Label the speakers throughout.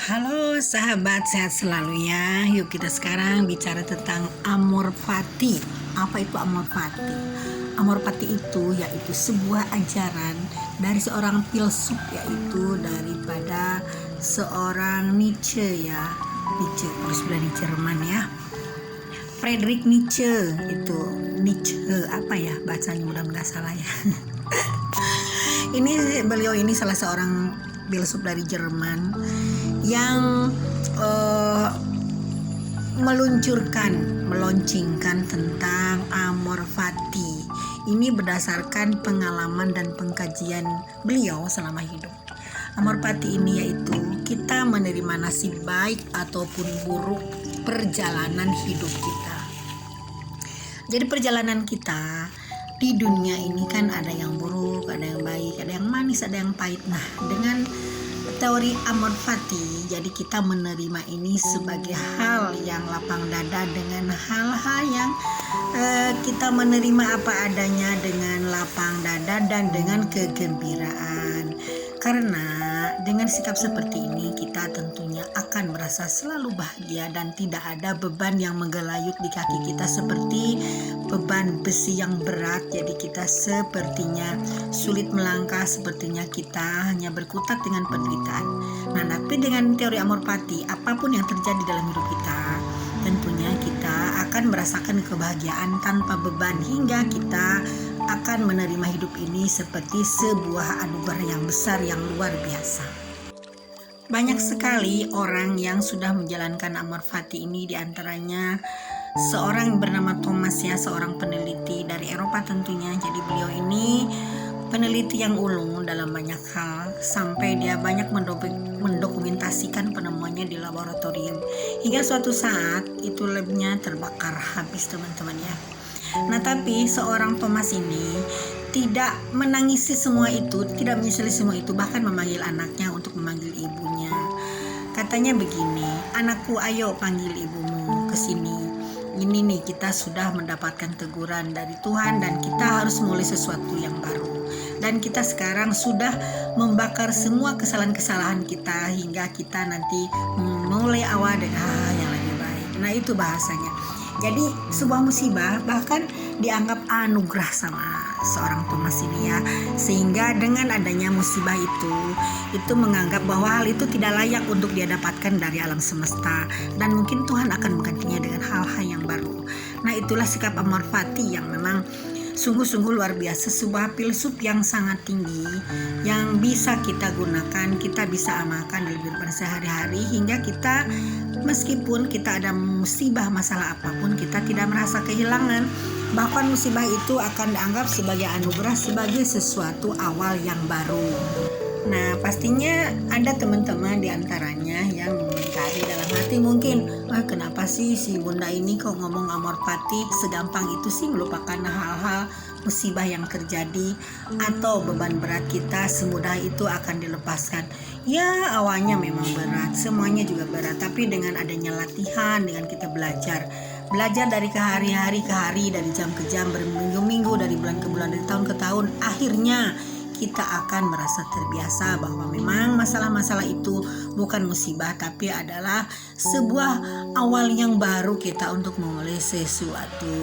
Speaker 1: Halo sahabat, sehat selalu ya. Yuk kita sekarang bicara tentang amor fati. Apa itu amor fati? Amor fati itu yaitu sebuah ajaran dari seorang filsuf, yaitu daripada seorang Nietzsche ya. Nietzsche, terus dari Jerman ya. Friedrich Nietzsche itu. Nietzsche apa ya bacanya, mudah-mudahan salah ya. Beliau ini salah seorang filsuf dari Jerman yang meluncurkan tentang amor fati. Ini berdasarkan pengalaman dan pengkajian beliau selama hidup. Amor fati ini yaitu kita menerima nasib baik ataupun buruk perjalanan hidup kita. Jadi perjalanan kita di dunia ini kan ada yang buruk, ada yang baik, ada yang manis, ada yang pahit. Nah, dengan teori amor fati, jadi kita menerima ini sebagai hal yang lapang dada, dengan hal-hal yang kita menerima apa adanya dengan lapang dada dan dengan kegembiraan. Karena dengan sikap seperti ini kita tentunya akan merasa selalu bahagia dan tidak ada beban yang menggelayut di kaki kita seperti beban besi yang berat. Jadi kita sepertinya sulit melangkah, sepertinya kita hanya berkutat dengan penderitaan. Nah, tapi dengan teori amor fati, apapun yang terjadi dalam hidup kita, tentunya kita akan merasakan kebahagiaan tanpa beban, hingga kita akan menerima hidup ini seperti sebuah anugerah yang besar, yang luar biasa. Banyak sekali orang yang sudah menjalankan amor fati ini, diantaranya seorang bernama Thomas ya, seorang peneliti dari Eropa tentunya. Jadi beliau ini peneliti yang ulung dalam banyak hal, sampai dia banyak mendokumentasikan penemuannya di laboratorium, hingga suatu saat itu labnya terbakar habis, teman-teman ya. Nah, tapi seorang Thomas ini tidak menangisi semua itu, tidak menyesali semua itu, bahkan memanggil anaknya untuk memanggil ibunya. Katanya begini, "Anakku, ayo panggil ibumu ke sini. Ini nih, kita sudah mendapatkan teguran dari Tuhan dan kita harus mulai sesuatu yang baru. Dan kita sekarang sudah membakar semua kesalahan-kesalahan kita, hingga kita nanti memulai awal dengan hal yang lebih baik." Nah, itu bahasanya. Jadi sebuah musibah bahkan dianggap anugerah sama seorang Thomas ini ya, sehingga dengan adanya musibah itu menganggap bahwa hal itu tidak layak untuk dia dapatkan dari alam semesta, dan mungkin Tuhan akan menggantinya dengan hal-hal yang baru. Nah, itulah sikap amor fati yang memang sungguh-sungguh luar biasa, sebuah filsuf yang sangat tinggi yang bisa kita gunakan, kita bisa amalkan dalam kehidupan sehari-hari, hingga kita meskipun kita ada musibah, masalah apapun, kita tidak merasa kehilangan. Bahkan musibah itu akan dianggap sebagai anugerah, sebagai sesuatu awal yang baru. Nah, pastinya ada teman-teman diantaranya yang mengomentari dalam hati mungkin, kenapa sih si bunda ini kok ngomong amor fati segampang itu sih, melupakan hal-hal musibah yang terjadi atau beban berat kita semudah itu akan dilepaskan. Ya, awalnya memang berat, semuanya juga berat, tapi dengan adanya latihan, dengan kita belajar dari hari ke hari, dari jam ke jam, berminggu-minggu, dari bulan ke bulan, dari tahun ke tahun, akhirnya kita akan merasa terbiasa bahwa memang masalah-masalah itu bukan musibah, tapi adalah sebuah awal yang baru kita untuk memulai sesuatu.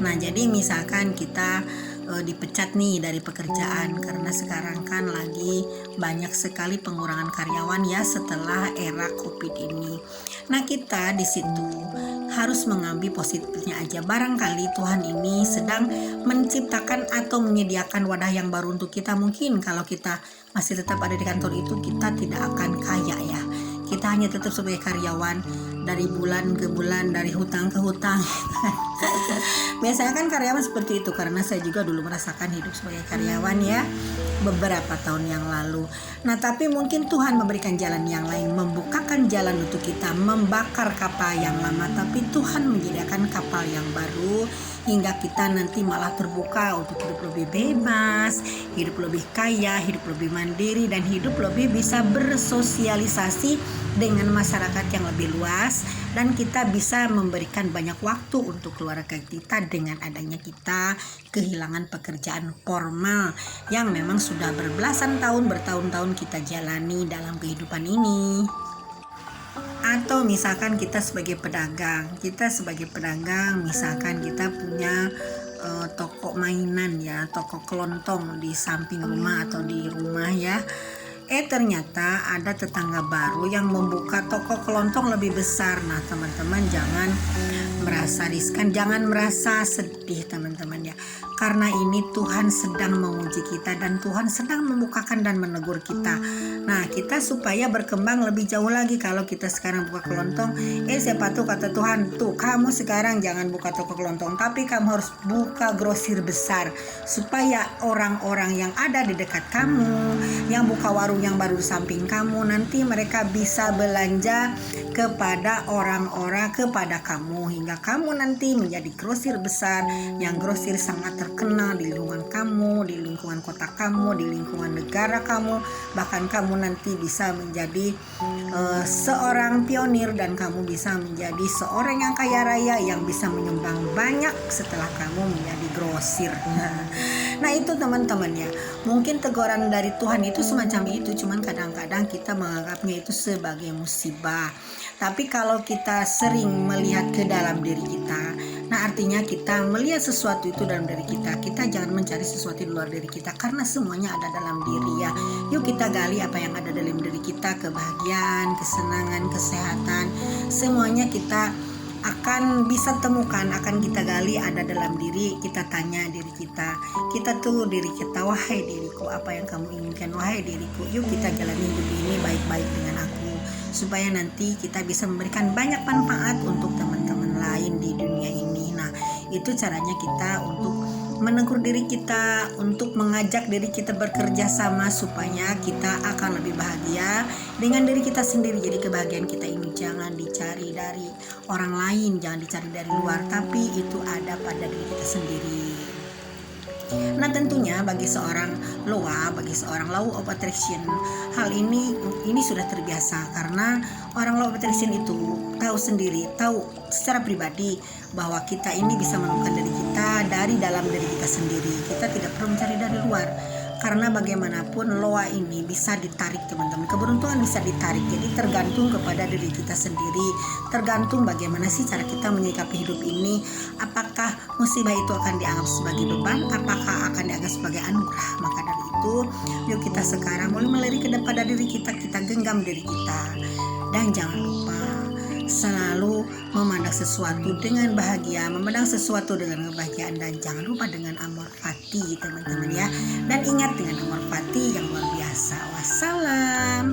Speaker 1: Nah, jadi misalkan kita dipecat nih dari pekerjaan, karena sekarang kan lagi banyak sekali pengurangan karyawan ya setelah era Covid ini. Nah, kita di situ harus mengambil positifnya aja. Barangkali Tuhan ini sedang menciptakan atau menyediakan wadah yang baru untuk kita. Mungkin kalau kita masih tetap ada di kantor itu, kita tidak akan kaya ya. Kita hanya tetap sebagai karyawan, dari bulan ke bulan, dari hutang ke hutang. Biasanya kan karyawan seperti itu, karena saya juga dulu merasakan hidup sebagai karyawan ya, beberapa tahun yang lalu. Nah, tapi mungkin Tuhan memberikan jalan yang lain, membukakan jalan untuk kita membakar kapal yang lama, tapi Tuhan menyediakan kapal yang baru, hingga kita nanti malah terbuka untuk hidup lebih bebas, hidup lebih kaya, hidup lebih mandiri, dan hidup lebih bisa bersosialisasi dengan masyarakat yang lebih luas, dan kita bisa memberikan banyak waktu untuk keluarga kita dengan adanya kita kehilangan pekerjaan formal yang memang sudah berbelasan tahun, bertahun-tahun kita jalani dalam kehidupan ini. Atau misalkan kita sebagai pedagang misalkan kita punya toko mainan ya, toko kelontong di samping rumah atau di rumah ya. Ternyata ada tetangga baru yang membuka toko kelontong lebih besar. Nah teman-teman, jangan merasa riskan, jangan merasa sedih teman-teman ya, karena ini Tuhan sedang menguji kita dan Tuhan sedang membukakan dan menegur kita. Nah kita supaya berkembang lebih jauh lagi, kalau kita sekarang buka kelontong, siapa tuh kata Tuhan, tuh kamu sekarang jangan buka toko kelontong, tapi kamu harus buka grosir besar, supaya orang-orang yang ada di dekat kamu, yang buka warung yang baru di samping kamu, nanti mereka bisa belanja kepada orang-orang, kepada kamu, hingga kamu nanti menjadi grosir besar, yang grosir sangat terkenal di lingkungan kamu, di lingkungan kota kamu, di lingkungan negara kamu, bahkan kamu nanti bisa menjadi seorang pionir, dan kamu bisa menjadi seorang yang kaya raya yang bisa menyumbang banyak setelah kamu menjadi grosir. Nah itu teman-teman ya, mungkin teguran dari Tuhan itu semacam itu, cuman kadang-kadang kita menganggapnya itu sebagai musibah. Tapi kalau kita sering melihat ke dalam diri kita, nah artinya kita melihat sesuatu itu dalam diri kita. Kita jangan mencari sesuatu di luar diri kita, karena semuanya ada dalam diri ya. Yuk kita gali apa yang ada dalam diri kita, kebahagiaan, kesenangan, kesehatan, semuanya kita akan bisa temukan, akan kita gali ada dalam diri. Kita tanya diri kita tuh diri kita, wahai diriku, apa yang kamu inginkan, wahai diriku, yuk kita jalani hidup ini baik-baik dengan aku, supaya nanti kita bisa memberikan banyak manfaat untuk teman-teman lain di dunia ini. Nah itu caranya kita untuk menegur diri kita, untuk mengajak diri kita bekerja sama, supaya kita akan lebih bahagia dengan diri kita sendiri. Jadi kebahagiaan kita ini jangan dicari dari orang lain, jangan dicari dari luar, tapi itu ada pada diri kita sendiri. Nah tentunya bagi seorang Loa, bagi seorang Law of Attraction, hal ini sudah terbiasa, karena orang Law of Attraction itu tahu sendiri, tahu secara pribadi bahwa kita ini bisa menemukan diri kita dari dalam diri kita sendiri. Kita tidak perlu mencari dari luar, karena bagaimanapun Loa ini bisa ditarik teman-teman, keberuntungan bisa ditarik. Jadi tergantung kepada diri kita sendiri, tergantung bagaimana sih cara kita menyikapi hidup ini. Apakah musibah itu akan dianggap sebagai beban, apakah akan dianggap sebagai anugerah. Maka dari itu yuk kita sekarang mulai melirik kepada diri kita, kita genggam diri kita, dan jangan lupa selalu memandang sesuatu dengan bahagia, memandang sesuatu dengan kebahagiaan, dan jangan lupa dengan amor fati teman-teman ya. Dan ingat, dengan amor fati yang luar biasa. Wassalam.